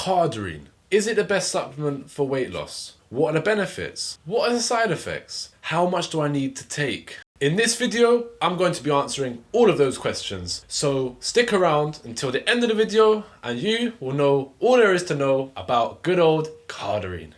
Cardarine. Is it the best supplement for weight loss? What are the benefits? What are the side effects? How much do I need to take? In this video, I'm going to be answering all of those questions. So stick around until the end of the video and you will know all there is to know about good old Cardarine.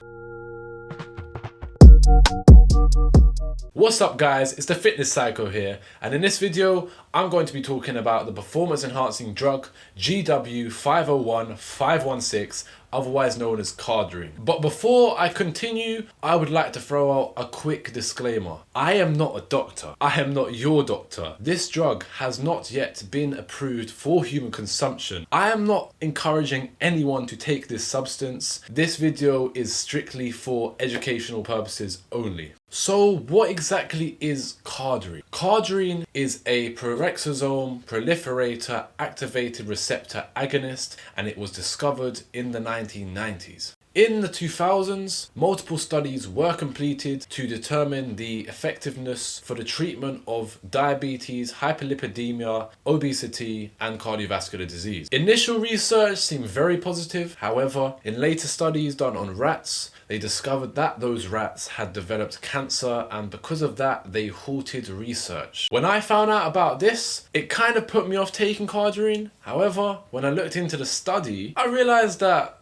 What's up guys, it's the Fitness Psycho here, and in this video I'm going to be talking about the performance enhancing drug GW501516, otherwise known as Cardarine. But before I continue, I would like to throw out a quick disclaimer. I am not a doctor. I am not your doctor. This drug has not yet been approved for human consumption. I am not encouraging anyone to take this substance. This video is strictly for educational purposes only. So what exactly is Cardarine? Cardarine is a peroxisome proliferator activated receptor agonist, and it was discovered in the 1990s. In the 2000s, multiple studies were completed to determine the effectiveness for the treatment of diabetes, hyperlipidemia, obesity, and cardiovascular disease. Initial research seemed very positive. However, in later studies done on rats, they discovered that those rats had developed cancer, and because of that, they halted research. When I found out about this, it kind of put me off taking Cardarine. However, when I looked into the study, I realized that,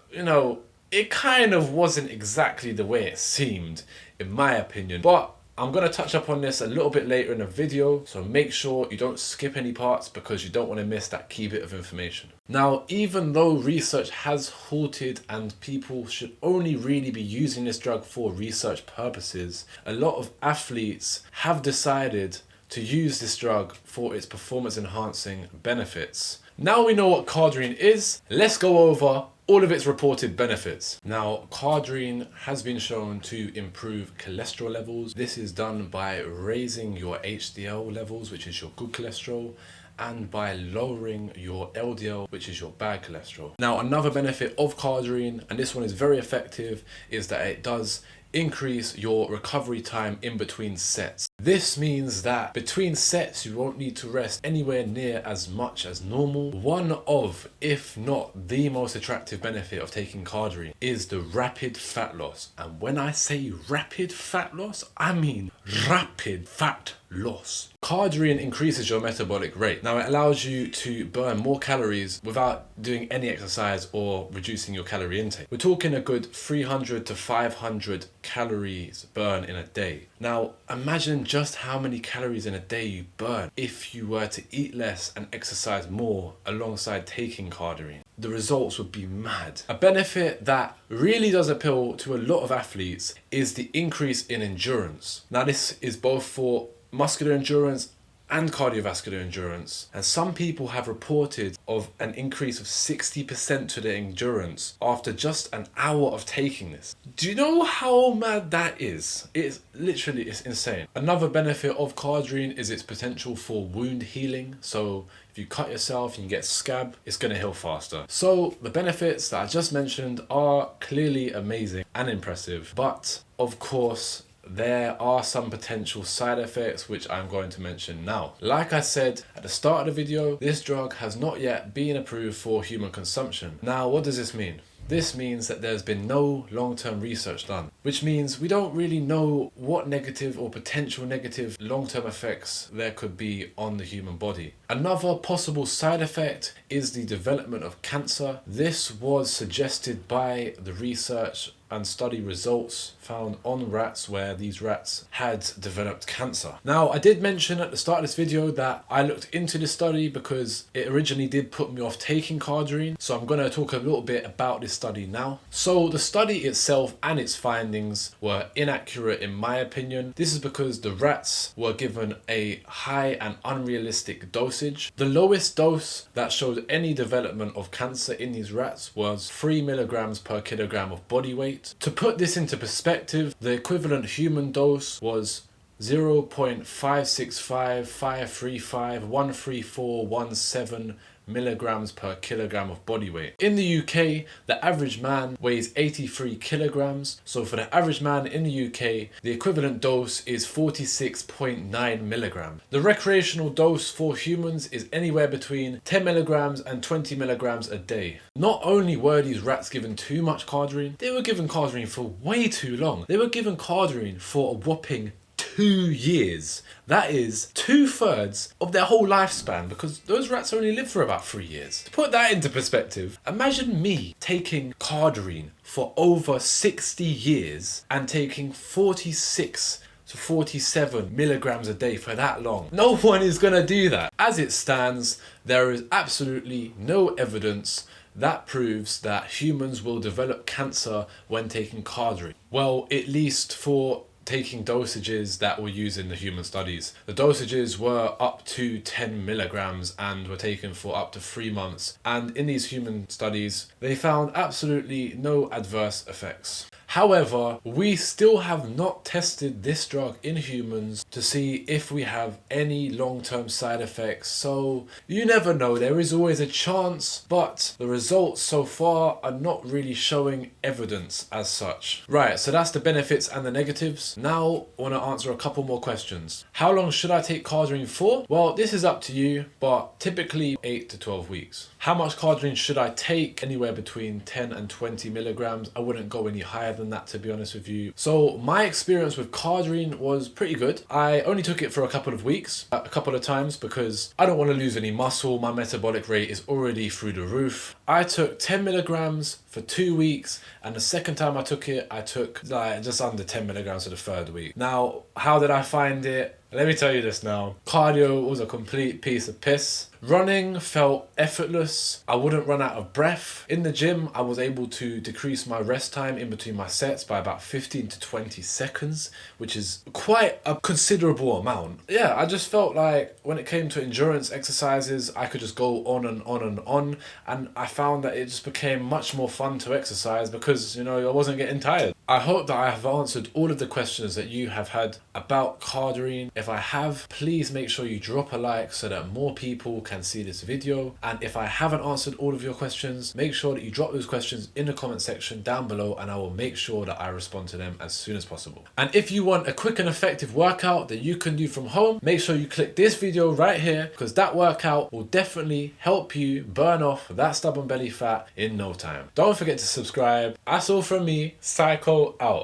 it kind of wasn't exactly the way it seemed, in my opinion. But I'm going to touch up on this a little bit later in the video, so make sure you don't skip any parts because you don't want to miss that key bit of information. Now, even though research has halted and people should only really be using this drug for research purposes, a lot of athletes have decided to use this drug for its performance enhancing benefits. Now we know what Cardarine is, let's go over all of its reported benefits. Now, Cardarine has been shown to improve cholesterol levels. This is done by raising your HDL levels, which is your good cholesterol, and by lowering your LDL, which is your bad cholesterol. Now, another benefit of Cardarine, and this one is very effective, is that it does increase your recovery time in between sets. This means that between sets you won't need to rest anywhere near as much as normal. One of, if not the most attractive benefit of taking Cardarine is the rapid fat loss. And when I say rapid fat loss, I mean rapid fat loss. Cardarine increases your metabolic rate. Now, it allows you to burn more calories without doing any exercise or reducing your calorie intake. We're talking a good 300 to 500 calories burn in a day. Now, imagine just how many calories in a day you burn if you were to eat less and exercise more alongside taking Cardarine. The results would be mad. A benefit that really does appeal to a lot of athletes is the increase in endurance. Now, this is both for muscular endurance and cardiovascular endurance, and some people have reported of an increase of 60% to their endurance after just an hour of taking this. Do you know how mad that is? It's insane. Another benefit of Cardarine is its potential for wound healing. So if you cut yourself and you get scab, it's going to heal faster. So the benefits that I just mentioned are clearly amazing and impressive, but of course there are some potential side effects which I'm going to mention now. Like I said at the start of the video, this drug has not yet been approved for human consumption. Now, what does this mean? This means that there's been no long-term research done, which means we don't really know what negative or potential negative long-term effects there could be on the human body. Another possible side effect is the development of cancer. This was suggested by the research and study results found on rats where these rats had developed cancer. Now, I did mention at the start of this video that I looked into this study because it originally did put me off taking Cardarine, so I'm going to talk a little bit about this study now. So the study itself and its findings were inaccurate in my opinion. This is because the rats were given a high and unrealistic dosage. The lowest dose that showed any development of cancer in these rats was 3 milligrams per kilogram of body weight. To put this into perspective, the equivalent human dose was 0.565535 13417 milligrams per kilogram of body weight. In the UK, the average man weighs 83 kilograms. So for the average man in the UK, the equivalent dose is 46.9 milligrams. The recreational dose for humans is anywhere between 10 milligrams and 20 milligrams a day. Not only were these rats given too much Cardarine, they were given Cardarine for way too long. They were given Cardarine for a whopping 2 years. That is 2/3 of their whole lifespan, because those rats only live for about 3 years. To put that into perspective, imagine me taking Cardarine for over 60 years and taking 46 to 47 milligrams a day for that long. No one is gonna do that. As it stands, there is absolutely no evidence that proves that humans will develop cancer when taking Cardarine. Well, at least for taking dosages that were used in the human studies. The dosages were up to 10 milligrams and were taken for up to 3 months. And in these human studies, they found absolutely no adverse effects. However, we still have not tested this drug in humans to see if we have any long-term side effects. So you never know, there is always a chance, but the results so far are not really showing evidence as such. Right, so that's the benefits and the negatives. Now I want to answer a couple more questions. How long should I take Cardarine for? Well, this is up to you, but typically 8 to 12 weeks. How much Cardarine should I take? Anywhere between 10 and 20 milligrams. I wouldn't go any higher than that, to be honest with you. So my experience with Cardarine was pretty good. I only took it for a couple of weeks, a couple of times, because I don't want to lose any muscle. My metabolic rate is already through the roof. I took 10 milligrams for 2 weeks, and the second time I took it, I took like just under 10 milligrams for the third week. Now, how did I find it? Let me tell you this now. Cardio was a complete piece of piss. Running felt effortless. I wouldn't run out of breath. In the gym, I was able to decrease my rest time in between my sets by about 15 to 20 seconds, which is quite a considerable amount. Yeah, I just felt like when it came to endurance exercises, I could just go on and on and on. And I found that it just became much more fun to exercise because, you know, I wasn't getting tired. I hope that I have answered all of the questions that you have had about Cardarine. If I have, please make sure you drop a like so that more people can see this video. And if I haven't answered all of your questions, make sure that you drop those questions in the comment section down below, and I will make sure that I respond to them as soon as possible. And if you want a quick and effective workout that you can do from home, make sure you click this video right here, because that workout will definitely help you burn off that stubborn belly fat in no time. Don't forget to subscribe. That's all from me. Psycho out.